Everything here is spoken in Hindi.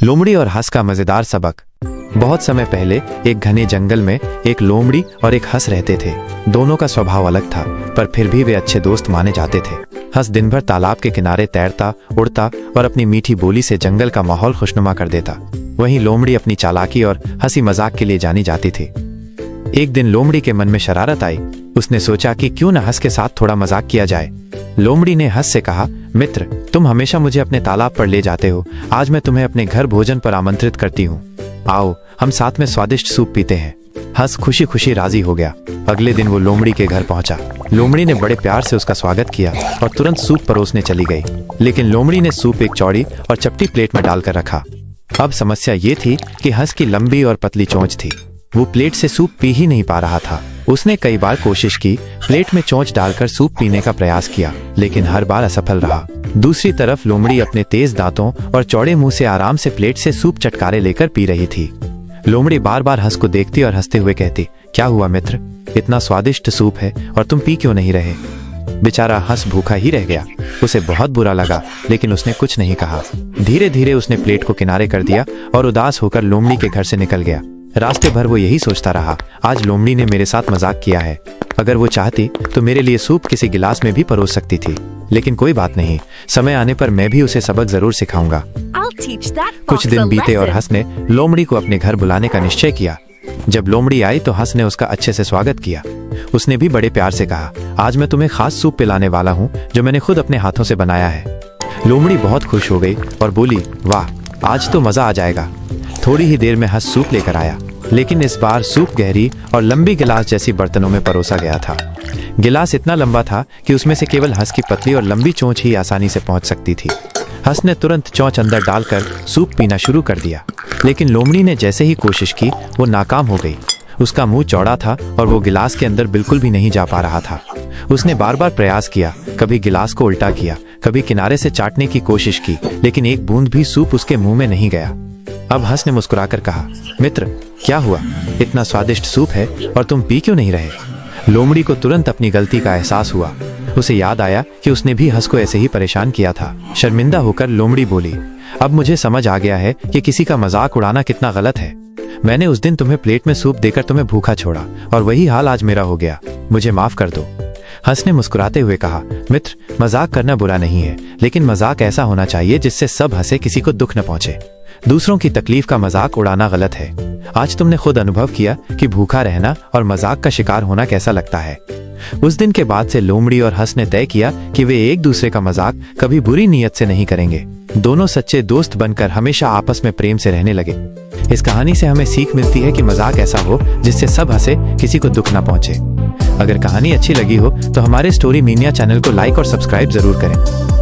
लोमड़ी और हंस का मजेदार सबक। बहुत समय पहले एक घने जंगल में एक लोमड़ी और एक हंस रहते थे। दोनों का स्वभाव अलग था, पर फिर भी वे अच्छे दोस्त माने जाते थे। हंस दिन भर तालाब के किनारे तैरता, उड़ता और अपनी मीठी बोली से जंगल का माहौल खुशनुमा कर देता। वहीं लोमड़ी अपनी चालाकी और हंसी मजाक के लिए जानी जाती थी। एक दिन लोमड़ी के मन में शरारत आई। उसने सोचा कि क्यों न हंस के साथ थोड़ा मजाक किया जाए। लोमड़ी ने हंस से कहा, मित्र, तुम हमेशा मुझे अपने तालाब पर ले जाते हो। आज मैं तुम्हें अपने घर भोजन पर आमंत्रित करती हूँ। आओ, हम साथ में स्वादिष्ट सूप पीते हैं। हंस खुशी खुशी राजी हो गया। अगले दिन वो लोमड़ी के घर पहुंचा। लोमड़ी ने बड़े प्यार से उसका स्वागत किया और तुरंत सूप परोसने चली गई। लेकिन लोमड़ी ने सूप एक चौड़ी और चपटी प्लेट में डालकर रखा। अब समस्या ये थी कि हंस की लंबी और पतली चोंच थी। वो प्लेट से सूप पी ही नहीं पा रहा था। उसने कई बार कोशिश की, प्लेट में चोंच डालकर सूप पीने का प्रयास किया, लेकिन हर बार असफल रहा। दूसरी तरफ लोमड़ी अपने तेज दांतों और चौड़े मुंह से आराम से प्लेट से सूप चटकारे लेकर पी रही थी। लोमड़ी बार बार हंस को देखती और हंसते हुए कहती, क्या हुआ मित्र, इतना स्वादिष्ट सूप है और तुम पी क्यों नहीं रहे? बेचारा हंस भूखा ही रह गया। उसे बहुत बुरा लगा, लेकिन उसने कुछ नहीं कहा। धीरे धीरे उसने प्लेट को किनारे कर दिया और उदास होकर लोमड़ी के घर से निकल गया। रास्ते भर वो यही सोचता रहा, आज लोमड़ी ने मेरे साथ मजाक किया है। अगर वो चाहती तो मेरे लिए सूप किसी गिलास में भी परोस सकती थी। लेकिन कोई बात नहीं, समय आने पर मैं भी उसे सबक जरूर सिखाऊंगा। कुछ दिन बीते और हंस ने लोमड़ी को अपने घर बुलाने का निश्चय किया। जब लोमड़ी आई तो हंस ने उसका अच्छे से स्वागत किया। उसने भी बड़े प्यार से कहा, आज मैं तुम्हें खास सूप पिलाने वाला हूँ जो मैंने खुद अपने हाथों से बनाया है। लोमड़ी बहुत खुश हो गई और बोली, वाह, आज तो मजा आ जाएगा। थोड़ी ही देर में हंस सूप लेकर आया, लेकिन इस बार सूप गहरी और लंबी गिलास जैसी बर्तनों में परोसा गया था। गिलास इतना लंबा था कि उसमें से केवल हंस की पतली और लंबी चोंच ही आसानी से पहुंच सकती थी। हंस ने तुरंत चोंच अंदर डालकर सूप पीना शुरू कर दिया, लेकिन लोमड़ी ने जैसे ही कोशिश की वो नाकाम हो गई। उसका मुंह चौड़ा था और वो गिलास के अंदर बिल्कुल भी नहीं जा पा रहा था। उसने बार बार प्रयास किया, कभी गिलास को उल्टा किया, कभी किनारे से चाटने की कोशिश की, लेकिन एक बूंद भी सूप उसके मुंह में नहीं गया। अब हंस ने मुस्कुराकर कहा, मित्र, क्या हुआ, इतना स्वादिष्ट सूप है और तुम पी क्यों नहीं रहे? लोमड़ी को तुरंत अपनी गलती का एहसास हुआ। उसे याद आया कि उसने भी हंस को ऐसे ही परेशान किया था। शर्मिंदा होकर लोमड़ी बोली, अब मुझे समझ आ गया है कि किसी का मजाक उड़ाना कितना गलत है। मैंने उस दिन तुम्हें प्लेट में सूप देकर तुम्हें भूखा छोड़ा और वही हाल आज मेरा हो गया। मुझे माफ कर दो। हंस ने मुस्कुराते हुए कहा, मित्र, मजाक करना बुरा नहीं है, लेकिन मजाक ऐसा होना चाहिए जिससे सब हंसे, किसी को दुख न पहुंचे। दूसरों की तकलीफ का मजाक उड़ाना गलत है। आज तुमने खुद अनुभव किया कि भूखा रहना और मजाक का शिकार होना कैसा लगता है। उस दिन के बाद से लोमड़ी और हंस ने तय किया कि वे एक दूसरे का मजाक कभी बुरी नीयत से नहीं करेंगे। दोनों सच्चे दोस्त बनकर हमेशा आपस में प्रेम से रहने लगे। इस कहानी से हमें सीख मिलती है कि मजाक ऐसा हो जिससे सब हंसे, किसी को दुख ना पहुंचे। अगर कहानी अच्छी लगी हो तो हमारे स्टोरी मीनिया चैनल को लाइक और सब्सक्राइब जरूर करें।